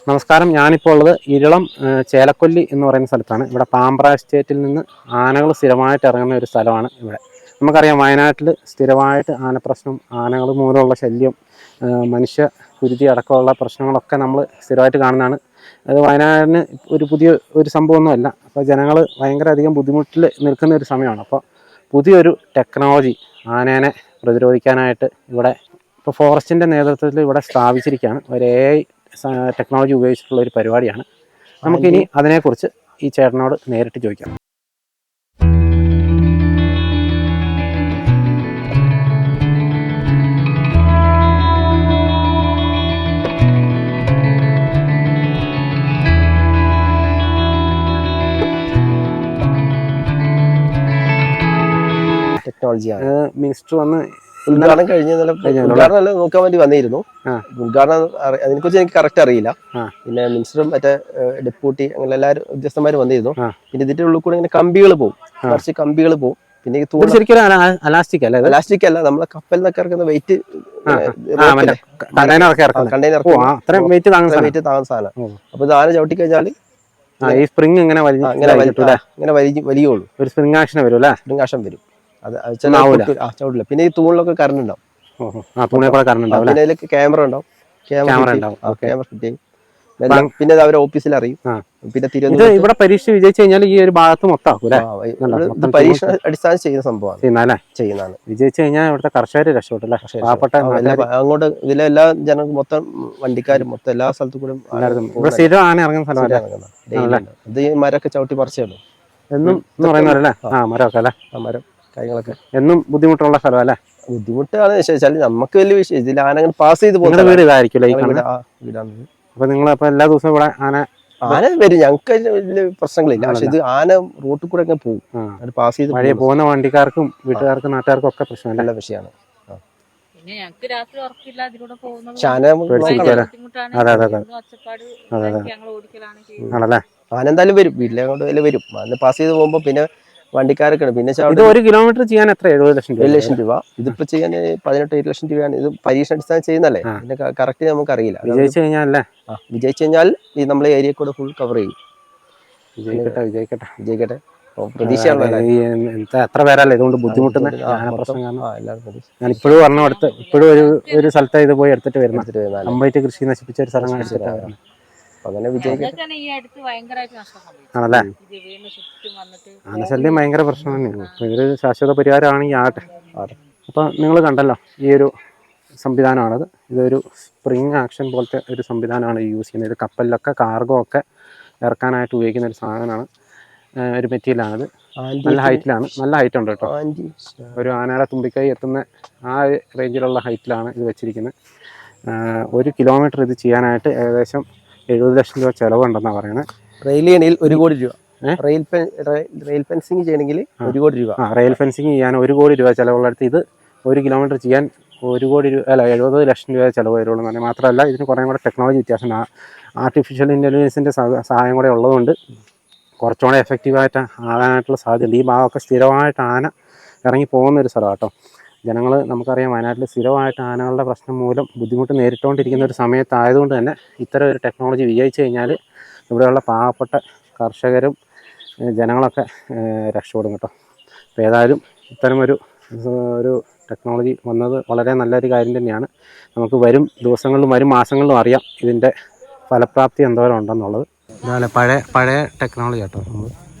നമസ്കാരം. ഞാനിപ്പോൾ ഉള്ളത് ഇരളം ചേലക്കൊല്ലി എന്ന് പറയുന്ന സ്ഥലത്താണ്. ഇവിടെ പാമ്പ്ര എസ്റ്റേറ്റിൽ നിന്ന് ആനകൾ സ്ഥിരമായിട്ട് ഇറങ്ങുന്ന ഒരു സ്ഥലമാണ് ഇവിടെ. നമുക്കറിയാം, വയനാട്ടിൽ സ്ഥിരമായിട്ട് ആനപ്രശ്നം, ആനകൾ മൂലമുള്ള ശല്യം, മനുഷ്യ കുരുതി അടക്കമുള്ള പ്രശ്നങ്ങളൊക്കെ നമ്മൾ സ്ഥിരമായിട്ട് കാണുന്നതാണ്. അത് വയനാടിന് ഒരു സംഭവമൊന്നുമല്ല. അപ്പോൾ ജനങ്ങൾ ഭയങ്കര അധികം ബുദ്ധിമുട്ടിൽ നിൽക്കുന്ന ഒരു സമയമാണ്. അപ്പോൾ പുതിയൊരു ടെക്നോളജി ആനേനെ പ്രതിരോധിക്കാനായിട്ട് ഇവിടെ ഇപ്പോൾ ഫോറസ്റ്റിൻ്റെ നേതൃത്വത്തിൽ ഇവിടെ സ്ഥാപിച്ചിരിക്കുകയാണ്. ഒരു AI ടെക്നോളജി ഉപയോഗിച്ചിട്ടുള്ള ഒരു പരിപാടിയാണ്. നമുക്കിനി അതിനെക്കുറിച്ച് ഈ ചേട്ടനോട് നേരിട്ട് ചോദിക്കാം. ടെക്നോളജിയാണ്. മിനിസ്റ്റർ വന്ന് ഉദ്ഘാടനം ഉദ്ഘാടനം നോക്കാൻ വേണ്ടി വന്നിരുന്നു. ഉദ്ഘാടനം അതിനെക്കുറിച്ച് എനിക്ക് കറക്റ്റ് അറിയില്ല. പിന്നെ മിനിസ്റ്ററും മറ്റേ ഡെപ്യൂട്ടി അങ്ങനെ എല്ലാവരും ഉദ്യോഗസ്ഥന്മാരും വന്നിരുന്നു. പിന്നെ ഇതിന്റെ ഉള്ളിൽ കൂടെ ഇങ്ങനെ കമ്പികൾ പോകും, കുറച്ച് കമ്പികൾ പോകും. പിന്നെ അലാസ്റ്റിക് അല്ല, നമ്മളെ കപ്പലിൽ നിന്നൊക്കെ ഇറക്കുന്ന വെയിറ്റ് കണ്ടെയ്നർ വെയിറ്റ് താങ്ങുന്ന സാധനം. അപ്പൊ ഇത് ആന ചവിട്ടി കഴിഞ്ഞാൽ ഈ സ്പ്രിങ് ഇങ്ങനെ വലിയുള്ളൂ. ഒരു സ്പ്രിംഗ് ആക്ഷൻ വരും അല്ലേ? സ്പ്രിംഗ് ആക്ഷൻ വരും. ചവിട്ടില്ല. പിന്നെ ഈ തൂണിലൊക്കെ കറണ്ട് ഉണ്ടാവും. പിന്നെ അതിലേക്ക് ക്യാമറ ഉണ്ടാവും. ക്യാമറ ഫിറ്റ് ചെയ്യും. പിന്നെ അത് അവരെ ഓഫീസിൽ അറിയും. പിന്നെ ഇവിടെ പരീക്ഷ വിജയിച്ചു കഴിഞ്ഞാൽ ഈ ഒരു ഭാഗത്ത് മൊത്തം പരീക്ഷ അടിസ്ഥാനം ചെയ്യുന്ന സംഭവമാണ്. ചെയ്യുന്നതാണ്. വിജയിച്ചു കഴിഞ്ഞാൽ ഇവിടുത്തെ കർഷകർ രക്ഷപ്പെട്ടല്ലേ? അങ്ങോട്ട് ഇതിലെല്ലാ ജനങ്ങൾ മൊത്തം വണ്ടിക്കാരും മൊത്തം എല്ലാ സ്ഥലത്തും കൂടെ ആന ഇറങ്ങുന്ന സ്ഥലമല്ല. ഇത് ഈ മരമൊക്കെ ചവിട്ടി പറിച്ചല്ലോ എന്നും പറയുന്നവരല്ലേ? മരമൊക്കെ അല്ലേ? മരം കാര്യങ്ങളൊക്കെ എന്നും ബുദ്ധിമുട്ടുള്ള സ്ഥലം അല്ലേ? ബുദ്ധിമുട്ടാണ് വെച്ചാൽ നമുക്ക് വലിയ വിഷയം ഇതിൽ ആന അങ്ങനെ പാസ് ചെയ്ത് പോകുന്ന വീട് ഇതായിരിക്കും വീടാണ്. അപ്പൊ നിങ്ങൾ എല്ലാ ദിവസവും ഇവിടെ ആന വരും. ഞങ്ങൾക്ക് വലിയ പ്രശ്നങ്ങളില്ല. പക്ഷെ ഇത് ആന റോട്ടിൽ കൂടെ ഒക്കെ പോകും. അത് പാസ് ചെയ്ത് വഴി പോകുന്ന വണ്ടിക്കാർക്കും വീട്ടുകാർക്കും നാട്ടുകാർക്കും ഒക്കെ പ്രശ്നം നല്ല വിഷയമാണ്. ആന എന്തായാലും വരും, വീട്ടിലെ അങ്ങോട്ട് വരും. അന്ന് പാസ് ചെയ്ത് പോകുമ്പോ പിന്നെ വണ്ടിക്കാരൊക്കെ പിന്നെ 1 കിലോമീറ്റർ ചെയ്യാൻ എത്ര? 70 ലക്ഷം രൂപ. ഇതിപ്പോ ചെയ്യാൻ 18-7 ലക്ഷം രൂപയാണ്. ഇത് പരീക്ഷ അടിസ്ഥാനം ചെയ്യുന്നല്ലേ? പിന്നെ കറക്റ്റ് നമുക്ക് അറിയില്ല. വിജയിച്ചു കഴിഞ്ഞാൽ ഈ നമ്മളെ ഏരിയ കൂടെ ഫുൾ കവർ ചെയ്യും. വിജയിക്കട്ടെ. പ്രതീക്ഷയാണ്. എത്ര പേരല്ലേ ഇതുകൊണ്ട് ബുദ്ധിമുട്ടുന്ന? ഞാൻ ഇപ്പോഴും ഇപ്പോഴും ഒരു സ്ഥലത്ത് ഇത് പോയി എടുത്തിട്ട് വരുന്നത്. കംപ്ലീറ്റ് കൃഷി നശിപ്പിച്ച ഒരു സ്ഥലം കാണിച്ചിട്ട് അങ്ങനെ വിജയിക്കട്ടെ. ആണല്ലേ? ആനശല്യം ഭയങ്കര പ്രശ്നം തന്നെയാണ്. ഇതൊരു ശാശ്വത പരിഹാരമാണെങ്കിൽ ആട്ടെ. അപ്പൊ നിങ്ങൾ കണ്ടല്ലോ, ഈ ഒരു സംവിധാനമാണത്. ഇതൊരു സ്പ്രിംഗ് ആക്ഷൻ പോലത്തെ ഒരു സംവിധാനമാണ് യൂസ് ചെയ്യുന്നത്. ഇത് കപ്പലിലൊക്കെ കാർഗോ ഒക്കെ ഇറക്കാനായിട്ട് ഉപയോഗിക്കുന്ന ഒരു സാധനമാണ്. ഒരു മെറ്റീരിയലാണിത്. നല്ല ഹൈറ്റിലാണ്. നല്ല ഹൈറ്റ് ഉണ്ട് കേട്ടോ. ഒരു ആനയുടെ തുമ്പിക്കൈ എത്തുന്ന ആ റേഞ്ചിലുള്ള ഹൈറ്റിലാണ് ഇത് വെച്ചിരിക്കുന്നത്. 1 കിലോമീറ്റർ ഇത് ചെയ്യാനായിട്ട് ഏകദേശം 70 ലക്ഷം രൂപ ചിലവുണ്ടെന്നാണ് പറയുന്നത്. റെയിൽ ചെയ്യണമെങ്കിൽ 1 കോടി രൂപ. റെയിൽ ഫെൻസിങ് ചെയ്യണമെങ്കിൽ 1 കോടി രൂപ. റെയിൽ ഫെൻസിങ് ചെയ്യാൻ 1 കോടി രൂപ ചിലവുള്ളടുത്ത് ഇത് 1 കിലോമീറ്റർ ചെയ്യാൻ 1 കോടി രൂപ 70 ലക്ഷം രൂപ ചിലവ് വരുള്ളൂ എന്ന് പറഞ്ഞാൽ. മാത്രമല്ല ഇതിന് കുറേ കൂടെ ടെക്നോളജി വ്യത്യാസമുണ്ട്. ആർട്ടിഫിഷ്യൽ ഇൻ്റലിജൻസിൻ്റെ സഹായം കൂടെ ഉള്ളതുകൊണ്ട് കുറച്ചുകൂടെ എഫക്റ്റീവായിട്ട് ആകാനായിട്ടുള്ള സാധ്യതയുണ്ട്. ഈ ഭാഗമൊക്കെ സ്ഥിരമായിട്ട് ആന ഇറങ്ങി പോകുന്ന ഒരു സ്ഥലമാണ് കേട്ടോ. ജനങ്ങൾ, നമുക്കറിയാം, വയനാട്ടിൽ സ്ഥിരമായിട്ട് ആനകളുടെ പ്രശ്നം മൂലം ബുദ്ധിമുട്ട് നേരിട്ടുകൊണ്ടിരിക്കുന്ന ഒരു സമയത്തായതുകൊണ്ട് തന്നെ ഇത്തരം ഒരു ടെക്നോളജി വിജയിച്ചു കഴിഞ്ഞാൽ ഇവിടെയുള്ള പാവപ്പെട്ട കർഷകരും ജനങ്ങളൊക്കെ രക്ഷപ്പെടും കേട്ടോ. അപ്പോൾ ഏതായാലും ഇത്തരമൊരു ടെക്നോളജി വന്നത് വളരെ നല്ലൊരു കാര്യം തന്നെയാണ്. നമുക്ക് വരും ദിവസങ്ങളിലും വരും മാസങ്ങളിലും അറിയാം ഇതിൻ്റെ ഫലപ്രാപ്തി എന്തോരം ഉണ്ടെന്നുള്ളത്. അതുപോലെ പഴയ ടെക്നോളജി കേട്ടോ. നമ്മൾ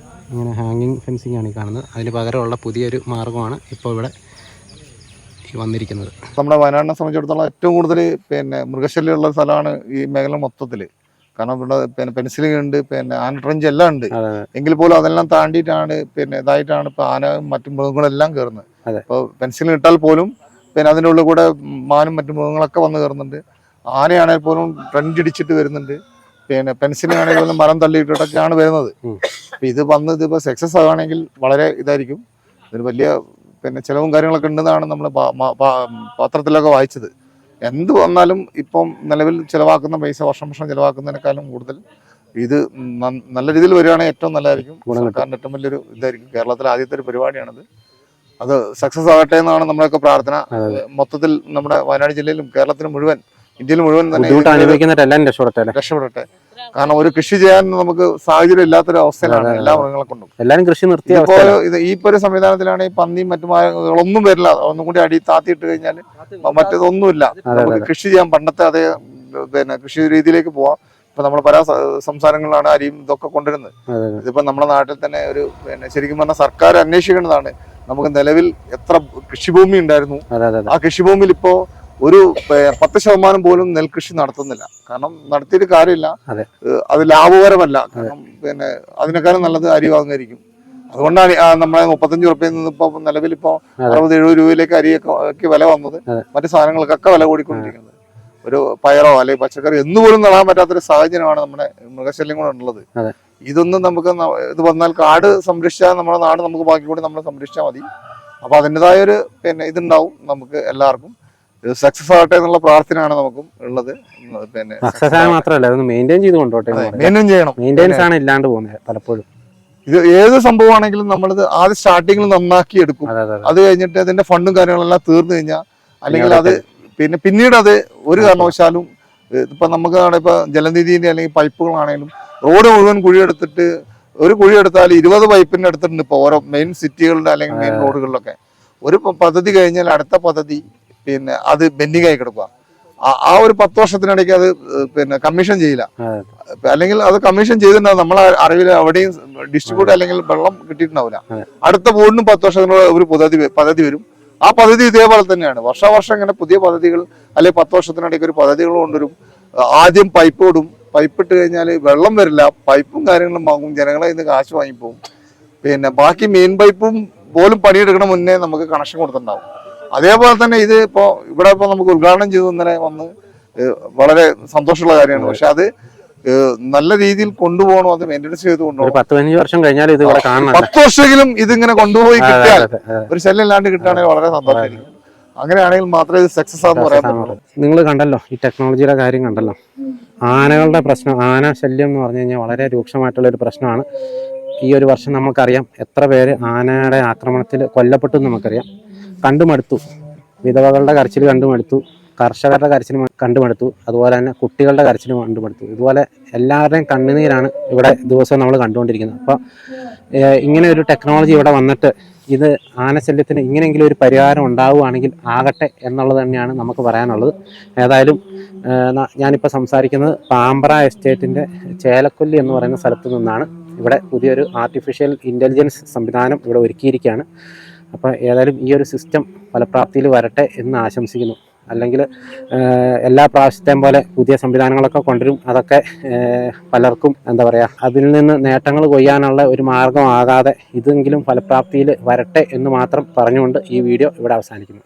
ഇങ്ങനെ ഹാങ്ങിങ് ഫെൻസിങ് ആണ് ഈ കാണുന്നത്. അതിന് പകരമുള്ള പുതിയൊരു മാർഗ്ഗമാണ് ഇപ്പോൾ ഇവിടെ വന്നിരിക്കുന്നത്. നമ്മുടെ വയനാടിനെ സംബന്ധിച്ചിടത്തോളം ഏറ്റവും കൂടുതൽ മൃഗശല്യമുള്ള സ്ഥലമാണ് ഈ മേഖല മൊത്തത്തിൽ. കാരണം ഇവിടെ പെൻസിലിംഗ് ഉണ്ട്, ആന ട്രഞ്ച് എല്ലാം ഉണ്ട്. എങ്കിൽ പോലും അതെല്ലാം താണ്ടിയിട്ടാണ് ഇതായിട്ടാണ് ഇപ്പൊ ആന മറ്റു മൃഗങ്ങളെല്ലാം കയറുന്നത്. ഇപ്പോൾ പെൻസിലിംഗ് ഇട്ടാൽ പോലും അതിൻ്റെ ഉള്ളിൽ കൂടെ മാനും മറ്റു മൃഗങ്ങളൊക്കെ വന്ന് കയറുന്നുണ്ട്. ആനയാണെങ്കിൽ പോലും ട്രഞ്ച് ഇടിച്ചിട്ട് വരുന്നുണ്ട്. പെൻസിലിംഗ് ആണെങ്കിൽ പോലും മരം തള്ളിയിട്ടൊക്കെയാണ് വരുന്നത്. അപ്പൊ ഇതിപ്പോ സക്സസ് ആവുകയാണെങ്കിൽ വളരെ ഇതായിരിക്കും. ഇതിന് വലിയ ചിലവും കാര്യങ്ങളൊക്കെ ഉണ്ടെന്നാണ് നമ്മൾ പത്രത്തിലൊക്കെ വായിച്ചത്. എന്ത് വന്നാലും ഇപ്പം നിലവിൽ ചിലവാക്കുന്ന പൈസ വർഷം ചിലവാക്കുന്നതിനേക്കാളും കൂടുതൽ ഇത് നല്ല രീതിയിൽ വരികയാണെങ്കിൽ ഏറ്റവും നല്ലതായിരിക്കും. സർക്കാരിൻ്റെ ഏറ്റവും വലിയൊരു ഇതായിരിക്കും. കേരളത്തിലെ ആദ്യത്തെ ഒരു പരിപാടിയാണിത്. അത് സക്സസ് ആകട്ടെ എന്നാണ് നമ്മളൊക്കെ പ്രാർത്ഥന. മൊത്തത്തിൽ നമ്മുടെ വയനാട് ജില്ലയിലും കേരളത്തിന് മുഴുവൻ ഇന്ത്യയിൽ മുഴുവൻ തന്നെ ബുദ്ധിമുട്ട് അനുഭവിക്കുന്നവരെല്ലാം രക്ഷപ്പെടട്ടെ. കാരണം ഒരു കൃഷി ചെയ്യാൻ നമുക്ക് സാഹചര്യം ഇല്ലാത്തൊരു അവസ്ഥയിലാണ് എല്ലാ മൃഗങ്ങളെ കൊണ്ടും. എല്ലാവരും കൃഷി നിർത്തിയ ഈ ഒരു സംവിധാനത്തിലാണെങ്കിൽ പന്നിയും മറ്റു മൃഗങ്ങളൊന്നും വരില്ല. ഒന്നും കൂടി അടി താത്തിയിട്ട് കഴിഞ്ഞാൽ മറ്റേതൊന്നുമില്ല, നമുക്ക് കൃഷി ചെയ്യാൻ പണ്ടത്തെ അതേ കൃഷി രീതിയിലേക്ക് പോവാം. ഇപ്പൊ നമ്മൾ പല സംസ്ഥാനങ്ങളിലാണ് അരിയും ഇതൊക്കെ കൊണ്ടുവരുന്നത്. ഇതിപ്പോ നമ്മുടെ നാട്ടിൽ തന്നെ ഒരു ശരിക്കും പറഞ്ഞാൽ സർക്കാർ അന്വേഷിക്കേണ്ടതാണ്. നമുക്ക് നിലവിൽ എത്ര കൃഷിഭൂമി ഉണ്ടായിരുന്നു, ആ കൃഷിഭൂമിയിൽ ഇപ്പോ ഒരു 10% പോലും നെൽകൃഷി നടത്തുന്നില്ല. കാരണം നടത്തിയിട്ട് കാര്യമില്ല, അത് ലാഭകരമല്ല. കാരണം അതിനേക്കാളും നല്ലത് അരി വാങ്ങായിരിക്കും. അതുകൊണ്ടാണ് നമ്മളെ 35 രൂപയിൽ നിന്ന് ഇപ്പൊ നിലവിൽ ഇപ്പോ 60-70 രൂപയിലേക്ക് അരിയൊക്കെ വില വന്നത്. മറ്റു സാധനങ്ങൾക്കൊക്കെ വില കൂടിക്കൊണ്ടിരിക്കുന്നത്. ഒരു പയറോ അല്ലെങ്കിൽ പച്ചക്കറി എന്നുപോലും നടാൻ പറ്റാത്തൊരു സാഹചര്യമാണ് നമ്മുടെ മൃഗശല്യം കൊണ്ടുള്ളത്. ഇതൊന്നും നമുക്ക് ഇത് വന്നാൽ കാട് സംരക്ഷിച്ചാൽ നമ്മുടെ നാട് നമുക്ക് ബാക്കി കൂടി നമ്മൾ സംരക്ഷിച്ചാൽ മതി. അപ്പൊ അതിൻ്റെതായ ഒരു ഇതുണ്ടാവും. നമുക്ക് എല്ലാവർക്കും സക്സസ് ആകട്ടെ എന്നുള്ള പ്രാർത്ഥനയാണ് നമുക്കും ഉള്ളത്. മാത്രമല്ല മെയിൻറ്റെയിൻ ചെയ്ത് കൊണ്ടോട്ടെ. മെയിൻറ്റെയിൻ ചെയ്യണം. മെയിൻറ്റെയിൻസ് ആണ് ഇല്ലാണ്ട് പോകുന്നത് പലപ്പോഴും. ഇത് ഏത് സംഭവമാണെങ്കിലും നമ്മളിത് ആദ്യം സ്റ്റാർട്ടിങ്ങിൽ നന്നാക്കി എടുക്കും. അത് കഴിഞ്ഞിട്ട് അതിന്റെ ഫണ്ടും കാര്യങ്ങളെല്ലാം തീർന്നു കഴിഞ്ഞാൽ അല്ലെങ്കിൽ അത് പിന്നീട് അത് ഒരു കാരണവശാലും ഇപ്പൊ നമുക്ക് ഇപ്പൊ ജലനിധിന്റെ അല്ലെങ്കിൽ പൈപ്പുകളാണെങ്കിലും റോഡ് മുഴുവൻ കുഴിയെടുത്തിട്ട് ഒരു കുഴിയെടുത്താൽ 20 പൈപ്പിന്റെ എടുത്തിട്ടുണ്ട് ഇപ്പൊ ഓരോ മെയിൻ സിറ്റികളുടെ അല്ലെങ്കിൽ മെയിൻ റോഡുകളിലൊക്കെ. ഒരു പദ്ധതി കഴിഞ്ഞാൽ അടുത്ത പദ്ധതി അത് ബെൻഡിങ് ആയി കിടക്കുക. ആ ഒരു 10 വർഷത്തിനിടയ്ക്ക് അത് കമ്മീഷൻ ചെയ്യില്ല. അല്ലെങ്കിൽ അത് കമ്മീഷൻ ചെയ്തിട്ടുണ്ടാവും, നമ്മളെ അറിവിൽ എവിടെയും ഡിസ്ട്രിബ്യൂട്ട് അല്ലെങ്കിൽ വെള്ളം കിട്ടിയിട്ടുണ്ടാവില്ല. അടുത്ത ബോർഡിനും 10 വർഷത്തിനുള്ള ഒരു പദ്ധതി വരും. ആ പദ്ധതി ഇതേപോലെ തന്നെയാണ്. വർഷം ഇങ്ങനെ പുതിയ പദ്ധതികൾ അല്ലെങ്കിൽ 10 വർഷത്തിനിടയ്ക്ക് ഒരു പദ്ധതികൾ കൊണ്ടുവരും. ആദ്യം പൈപ്പ് ഇടും. പൈപ്പ് ഇട്ട് കഴിഞ്ഞാൽ വെള്ളം വരില്ല, പൈപ്പും കാര്യങ്ങളും വാങ്ങും, ജനങ്ങളെ ഇന്ന് കാശ് വാങ്ങിപ്പോവും. ബാക്കി മെയിൻ പൈപ്പും പോലും പണിയെടുക്കണ മുന്നേ നമുക്ക് കണക്ഷൻ കൊടുത്തിട്ടുണ്ടാവും. അതേപോലെ തന്നെ ഇത് ഇവിടെ നമുക്ക് ഉദ്ഘാടനം ചെയ്തു ഇന്നലെ വന്ന് വളരെ സന്തോഷമുള്ള കാര്യമാണ്. പക്ഷെ അത് നല്ല രീതിയിൽ കൊണ്ടുപോകണം, അത് മെയിൻ്റെനൻസ് ചെയ്ത് കൊണ്ടുപോകണം. 10-15 വർഷം കഴിഞ്ഞാൽ 10 വർഷമെങ്കിലും ഇതിങ്ങനെ കൊണ്ടുപോയി കിട്ടിയാൽ, ഒരു ശല്യം ഇല്ലാണ്ട് കിട്ടുകയാണെങ്കിൽ വളരെ സന്തോഷമായിരിക്കും. അങ്ങനെയാണെങ്കിൽ മാത്രമേ ഇത് സക്സസ് ആണെന്ന് പറയാൻ പറ്റുള്ളൂ. നിങ്ങൾ കണ്ടല്ലോ, ഈ ടെക്നോളജിയുടെ കാര്യം കണ്ടല്ലോ. ആനകളുടെ പ്രശ്നം, ആന ശല്യം എന്ന് പറഞ്ഞു കഴിഞ്ഞാൽ വളരെ രൂക്ഷമായിട്ടുള്ള ഒരു പ്രശ്നമാണ്. ഈ ഒരു വർഷം നമുക്കറിയാം എത്ര പേര് ആനയുടെ ആക്രമണത്തിൽ കൊല്ലപ്പെട്ടു എന്ന് നമുക്കറിയാം. കണ്ടുമടുത്തു, വിധവകളുടെ കരച്ചിൽ കണ്ടുമടുത്തു, കർഷകരുടെ കരച്ചിൽ കണ്ടുമടുത്തു, അതുപോലെ തന്നെ കുട്ടികളുടെ കരച്ചിൽ കണ്ടുമടുത്തു. ഇതുപോലെ എല്ലാവരുടെയും കണ്ണുനീരാണ് ഇവിടെ ദിവസവും നമ്മൾ കണ്ടുകൊണ്ടിരിക്കുന്നത്. അപ്പോൾ ഇങ്ങനെ ഒരു ടെക്നോളജി ഇവിടെ വന്നിട്ട് ഇത് ആനശല്യത്തിന് ഇങ്ങനെയെങ്കിലും ഒരു പരിഹാരം ഉണ്ടാവുകയാണെങ്കിൽ ആകട്ടെ എന്നുള്ളത് തന്നെയാണ് നമുക്ക് പറയാനുള്ളത്. ഏതായാലും ഞാനിപ്പോൾ സംസാരിക്കുന്നത് പാമ്പ്ര എസ്റ്റേറ്റിൻ്റെ ചേലക്കൊല്ലി എന്ന് പറയുന്ന സ്ഥലത്ത് നിന്നാണ്. ഇവിടെ പുതിയൊരു ആർട്ടിഫിഷ്യൽ ഇൻ്റലിജൻസ് സംവിധാനം ഇവിടെ ഒരുക്കിയിരിക്കുകയാണ്. അപ്പോൾ ഏതായാലും ഈ ഒരു സിസ്റ്റം ഫലപ്രാപ്തിയിൽ വരട്ടെ എന്ന് ആശംസിക്കുന്നു. അല്ലെങ്കിൽ എല്ലാ പ്രാവശ്യത്തെയും പോലെ പുതിയ സംവിധാനങ്ങളൊക്കെ കൊണ്ടുവരും. അതൊക്കെ പലർക്കും എന്താ പറയുക, അതിൽ നിന്ന് നേട്ടങ്ങൾ കൊയ്യാനുള്ള ഒരു മാർഗമാകാതെ ഇതെങ്കിലും ഫലപ്രാപ്തിയിൽ വരട്ടെ എന്ന് മാത്രം പറഞ്ഞുകൊണ്ട് ഈ വീഡിയോ ഇവിടെ അവസാനിക്കുന്നു.